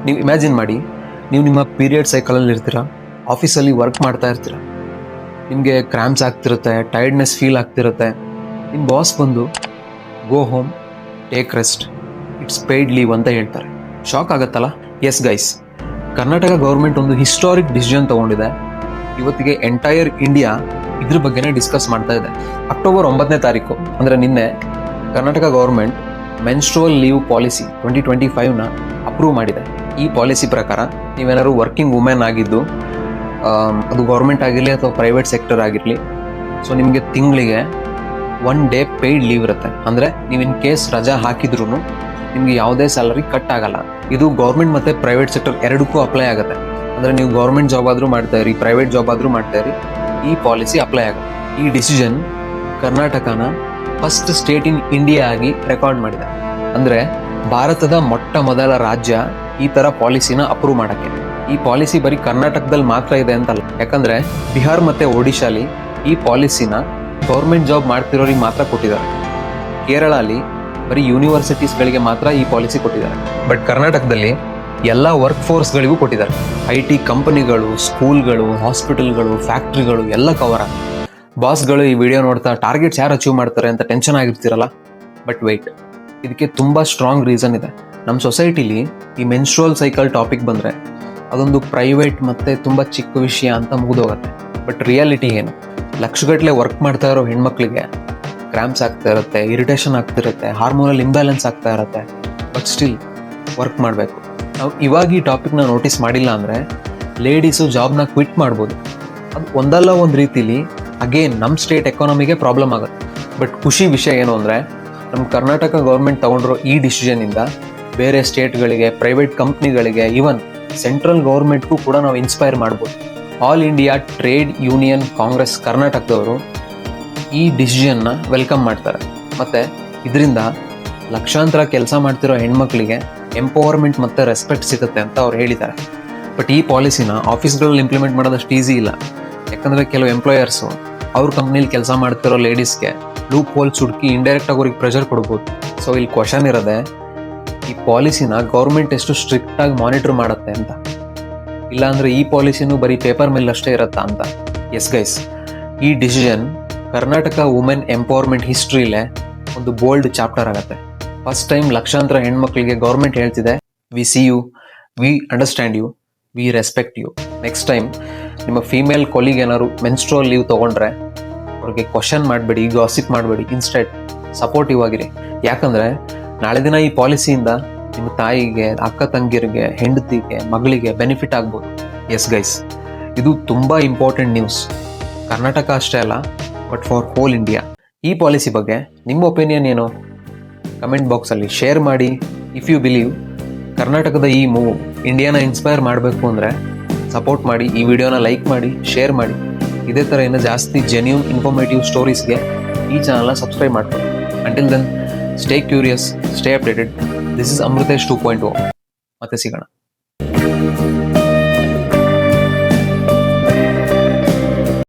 ನೀವು ಇಮ್ಯಾಜಿನ್ ಮಾಡಿ, ನೀವು ನಿಮ್ಮ ಪೀರಿಯಡ್ ಸೈಕಲಲ್ಲಿ ಇರ್ತೀರ, ಆಫೀಸಲ್ಲಿ ವರ್ಕ್ ಮಾಡ್ತಾ ಇರ್ತೀರ, ನಿಮಗೆ ಕ್ರ್ಯಾಂಪ್ಸ್ ಆಗ್ತಿರುತ್ತೆ, ಟೈರ್ಡ್ನೆಸ್ ಫೀಲ್ ಆಗ್ತಿರುತ್ತೆ. ನಿಮ್ಮ ಬಾಸ್ ಬಂದು go home, take rest, it's paid leave ಅಂತ ಹೇಳ್ತಾರೆ. ಶಾಕ್ ಆಗುತ್ತಲ್ಲ? ಎಸ್ ಗೈಸ್, ಕರ್ನಾಟಕ ಗೌರ್ಮೆಂಟ್ ಒಂದು ಹಿಸ್ಟಾರಿಕ್ ಡಿಸಿಷನ್ ತೊಗೊಂಡಿದೆ. ಇವತ್ತಿಗೆ ಎಂಟೈರ್ ಇಂಡಿಯಾ ಇದ್ರ ಬಗ್ಗೆನೇ ಡಿಸ್ಕಸ್ ಮಾಡ್ತಾ ಇದೆ. ಅಕ್ಟೋಬರ್ 9ನೇ ತಾರೀಕು ಅಂದರೆ ನಿನ್ನೆ Karnataka government menstrual leave policy 2025ನ ಅಪ್ರೂವ್ ಮಾಡಿದೆ. ಈ ಪಾಲಿಸಿ ಪ್ರಕಾರ ನೀವೇನಾದ್ರು ವರ್ಕಿಂಗ್ ವುಮೆನ್ ಆಗಿದ್ದು, ಅದು ಗೌರ್ಮೆಂಟ್ ಆಗಿರಲಿ ಅಥವಾ ಪ್ರೈವೇಟ್ ಸೆಕ್ಟರ್ ಆಗಿರಲಿ, ಸೊ ನಿಮಗೆ ತಿಂಗಳಿಗೆ 1 ಡೇ ಪೇಯ್ಡ್ ಲೀವ್ ಇರುತ್ತೆ. ಅಂದರೆ ನೀವು ಇನ್ ಕೇಸ್ ರಜಾ ಹಾಕಿದ್ರೂ ನಿಮಗೆ ಯಾವುದೇ ಸ್ಯಾಲರಿ ಕಟ್ ಆಗಲ್ಲ. ಇದು ಗೌರ್ಮೆಂಟ್ ಮತ್ತು ಪ್ರೈವೇಟ್ ಸೆಕ್ಟರ್ ಎರಡಕ್ಕೂ ಅಪ್ಲೈ ಆಗುತ್ತೆ. ಅಂದರೆ ನೀವು ಗೌರ್ಮೆಂಟ್ ಜಾಬ್ ಆದರೂ ಮಾಡ್ತಾ ಇರಿ, ಪ್ರೈವೇಟ್ ಜಾಬ್ ಆದರೂ ಮಾಡ್ತಾ ಇರಿ, ಈ ಪಾಲಿಸಿ ಅಪ್ಲೈ ಆಗುತ್ತೆ. ಈ ಡಿಸಿಷನ್ ಕರ್ನಾಟಕನ ಫಸ್ಟ್ ಸ್ಟೇಟ್ ಇನ್ ಇಂಡಿಯಾ ಆಗಿ ರೆಕಾರ್ಡ್ ಮಾಡಿದೆ. ಅಂದರೆ ಭಾರತದ ಮೊಟ್ಟ ಮೊದಲ ರಾಜ್ಯ ಈ ಥರ ಪಾಲಿಸಿನ ಅಪ್ರೂವ್ ಮಾಡೋಕ್ಕೆ. ಈ ಪಾಲಿಸಿ ಬರೀ ಕರ್ನಾಟಕದಲ್ಲಿ ಮಾತ್ರ ಇದೆ ಅಂತಲ್ಲ, ಯಾಕಂದರೆ ಬಿಹಾರ್ ಮತ್ತು ಒಡಿಶಾಲಿ ಈ ಪಾಲಿಸಿನ ಗೌರ್ಮೆಂಟ್ ಜಾಬ್ ಮಾಡ್ತಿರೋರಿಗೆ ಮಾತ್ರ ಕೊಟ್ಟಿದ್ದಾರೆ. ಕೇರಳಲ್ಲಿ ಬರೀ ಯೂನಿವರ್ಸಿಟೀಸ್ಗಳಿಗೆ ಮಾತ್ರ ಈ ಪಾಲಿಸಿ ಕೊಟ್ಟಿದ್ದಾರೆ. ಬಟ್ ಕರ್ನಾಟಕದಲ್ಲಿ ಎಲ್ಲ ವರ್ಕ್ ಫೋರ್ಸ್ಗಳಿಗೂ ಕೊಟ್ಟಿದ್ದಾರೆ. IT ಕಂಪನಿಗಳು, ಸ್ಕೂಲ್ಗಳು, ಹಾಸ್ಪಿಟಲ್ಗಳು, ಫ್ಯಾಕ್ಟ್ರಿಗಳು ಎಲ್ಲ ಕವರ್ ಆಗುತ್ತೆ. ಬಾಸ್ಗಳು ಈ ವಿಡಿಯೋ ನೋಡ್ತಾ ಟಾರ್ಗೆಟ್ಸ್ ಯಾರು ಅಚೀವ್ ಮಾಡ್ತಾರೆ ಅಂತ ಟೆನ್ಷನ್ ಆಗಿರ್ತೀರಲ್ಲ. ಬಟ್ ವೆಯ್ಟ್, ಇದಕ್ಕೆ ತುಂಬ ಸ್ಟ್ರಾಂಗ್ ರೀಸನ್ ಇದೆ. ನಮ್ಮ ಸೊಸೈಟಿಲಿ ಈ ಮೆನ್ಸ್ಟ್ರುವಲ್ ಸೈಕಲ್ ಟಾಪಿಕ್ ಬಂದರೆ ಅದೊಂದು ಪ್ರೈವೇಟ್ ಮತ್ತು ತುಂಬ ಚಿಕ್ಕ ವಿಷಯ ಅಂತ ಮುಗಿದೋಗುತ್ತೆ. ಬಟ್ ರಿಯಾಲಿಟಿ ಏನು? ಲಕ್ಷಗಟ್ಟಲೆ ವರ್ಕ್ ಮಾಡ್ತಾ ಇರೋ ಹೆಣ್ಮಕ್ಳಿಗೆ ಕ್ರ್ಯಾಂಪ್ಸ್ ಆಗ್ತಾ ಇರುತ್ತೆ, ಇರಿಟೇಷನ್ ಆಗ್ತಿರುತ್ತೆ, ಹಾರ್ಮೋನಲ್ ಇಂಬ್ಯಾಲೆನ್ಸ್ ಆಗ್ತಾ ಇರುತ್ತೆ. ಬಟ್ ಸ್ಟಿಲ್ ವರ್ಕ್ ಮಾಡಬೇಕು. ನಾವು ಇವಾಗ ಈ ಟಾಪಿಕ್ನ ನೋಟಿಸ್ ಮಾಡಿಲ್ಲ ಅಂದರೆ ಲೇಡೀಸು ಜಾಬ್ನ ಕ್ವಿಟ್ ಮಾಡ್ಬೋದು. ಅದು ಒಂದಲ್ಲ ಒಂದು ರೀತಿಲಿ ಅಗೇನ್ ನಮ್ಮ ಸ್ಟೇಟ್ ಎಕಾನಮಿಗೆ ಪ್ರಾಬ್ಲಮ್ ಆಗುತ್ತೆ. ಬಟ್ ಖುಷಿ ವಿಷಯ ಏನು ಅಂದರೆ ನಮ್ಮ ಕರ್ನಾಟಕ ಗೌರ್ಮೆಂಟ್ ತೊಗೊಂಡಿರೋ ಈ ಡಿಸಿಷನಿಂದ ಬೇರೆ ಸ್ಟೇಟ್ಗಳಿಗೆ, ಪ್ರೈವೇಟ್ ಕಂಪ್ನಿಗಳಿಗೆ, ಈವನ್ ಸೆಂಟ್ರಲ್ ಗೌರ್ಮೆಂಟ್ಗೂ ಕೂಡ ನಾವು ಇನ್ಸ್ಪೈರ್ ಮಾಡ್ಬೋದು. All India trade union Congress ಕರ್ನಾಟಕದವರು ಈ ಡಿಸಿಷನ್ನ ವೆಲ್ಕಮ್ ಮಾಡ್ತಾರೆ. ಮತ್ತು ಇದರಿಂದ ಲಕ್ಷಾಂತರ ಕೆಲಸ ಮಾಡ್ತಿರೋ ಹೆಣ್ಮಕ್ಳಿಗೆ ಎಂಪವರ್ಮೆಂಟ್ ಮತ್ತು ರೆಸ್ಪೆಕ್ಟ್ ಸಿಗುತ್ತೆ ಅಂತ ಅವ್ರು ಹೇಳಿದ್ದಾರೆ. ಬಟ್ ಈ ಪಾಲಿಸಿನ ಆಫೀಸ್ಗಳಲ್ಲಿ ಇಂಪ್ಲಿಮೆಂಟ್ ಮಾಡೋದಷ್ಟು ಈಸಿ ಇಲ್ಲ. ಯಾಕಂದರೆ ಕೆಲವು ಎಂಪ್ಲಾಯರ್ಸು ಅವ್ರ ಕಂಪ್ನಿಲಿ ಕೆಲಸ ಮಾಡ್ತಿರೋ ಲೇಡೀಸ್ಗೆ ಲೂಪ್ ಹೋಲ್ಸ್ ಹುಡುಕಿ ಇಂಡೈರೆಕ್ಟಾಗಿ ಅವ್ರಿಗೆ ಪ್ರೆಷರ್ ಕೊಡ್ಬೋದು. ಸೊ ಇಲ್ಲಿ ಕ್ವಶನ್ ಇರೋದೆ, ಈ ಪಾಲಿಸಿನ ಗೌರ್ಮೆಂಟ್ ಎಷ್ಟು ಸ್ಟ್ರಿಕ್ಟಾಗಿ ಮಾನಿಟರ್ ಮಾಡುತ್ತೆ ಅಂತ. ಇಲ್ಲಾಂದರೆ ಈ ಪಾಲಿಸಿನೂ ಬರೀ ಪೇಪರ್ ಮೇಲೆ ಅಷ್ಟೇ ಇರುತ್ತಾ ಅಂತ. ಎಸ್ ಗೈಸ್, ಈ ಡಿಸಿಷನ್ ಕರ್ನಾಟಕ ವುಮೆನ್ ಎಂಪವರ್ಮೆಂಟ್ ಹಿಸ್ಟ್ರಿಲೇ ಒಂದು ಬೋಲ್ಡ್ ಚಾಪ್ಟರ್ ಆಗುತ್ತೆ. ಫಸ್ಟ್ ಟೈಮ್ ಲಕ್ಷಾಂತರ ಹೆಣ್ಮಕ್ಳಿಗೆ ಗೌರ್ಮೆಂಟ್ ಹೇಳ್ತಿದೆ, we see you, we understand you, we respect you. Next time ನಿಮ್ಮ ಫೀಮೇಲ್ ಕೊಲೀಗ್ ಏನಾದ್ರು ಮೆನ್ಸ್ಟ್ರುವಲ್ ಲೀವ್ ತೊಗೊಂಡ್ರೆ ಅವ್ರಿಗೆ ಕ್ವಶನ್ ಮಾಡಬೇಡಿ, ಗಾಸಿಪ್ ಮಾಡಬೇಡಿ, ಇನ್ಸ್ಟೆಡ್ ಸಪೋರ್ಟಿವ್ ಆಗಿರಿ. ಯಾಕಂದರೆ ನಾಳೆ ದಿನ ಈ ಪಾಲಿಸಿಯಿಂದ ನಿಮ್ಮ ತಾಯಿಗೆ, ಅಕ್ಕ ತಂಗಿರಿಗೆ, ಹೆಂಡತಿಗೆ, ಮಗಳಿಗೆ ಬೆನಿಫಿಟ್ ಆಗ್ಬೋದು. ಎಸ್ ಗೈಸ್, ಇದು ತುಂಬ ಇಂಪಾರ್ಟೆಂಟ್ ನ್ಯೂಸ್. ಕರ್ನಾಟಕ ಅಷ್ಟೇ ಅಲ್ಲ, ಬಟ್ ಫಾರ್ ಹೋಲ್ ಇಂಡಿಯಾ. ಈ ಪಾಲಿಸಿ ಬಗ್ಗೆ ನಿಮ್ಮ ಒಪಿನಿಯನ್ ಏನು? ಕಮೆಂಟ್ ಬಾಕ್ಸಲ್ಲಿ ಶೇರ್ ಮಾಡಿ. ಇಫ್ ಯು ಬಿಲೀವ್ ಕರ್ನಾಟಕದ ಈ ಮೂವ್ ಇಂಡಿಯಾನ ಇನ್ಸ್ಪೈರ್ ಮಾಡಬೇಕು ಅಂದರೆ ಸಪೋರ್ಟ್ ಮಾಡಿ, ಈ ವಿಡಿಯೋನ ಲೈಕ್ ಮಾಡಿ, ಶೇರ್ ಮಾಡಿ. ಇದೇ ಥರ ಇನ್ನೂ ಜಾಸ್ತಿ ಜೆನ್ಯೂನ್ ಇನ್ಫಾರ್ಮೇಟಿವ್ ಸ್ಟೋರೀಸ್ಗೆ ಈ ಚಾನಲ್ನ ಸಬ್ಸ್ಕ್ರೈಬ್ ಮಾಡ್ಕೊಳ್ಳಿ. Until then, stay curious, stay updated. This is Amruthesh 2.0. ಮತ್ತೆ ಸಿಗೋಣ.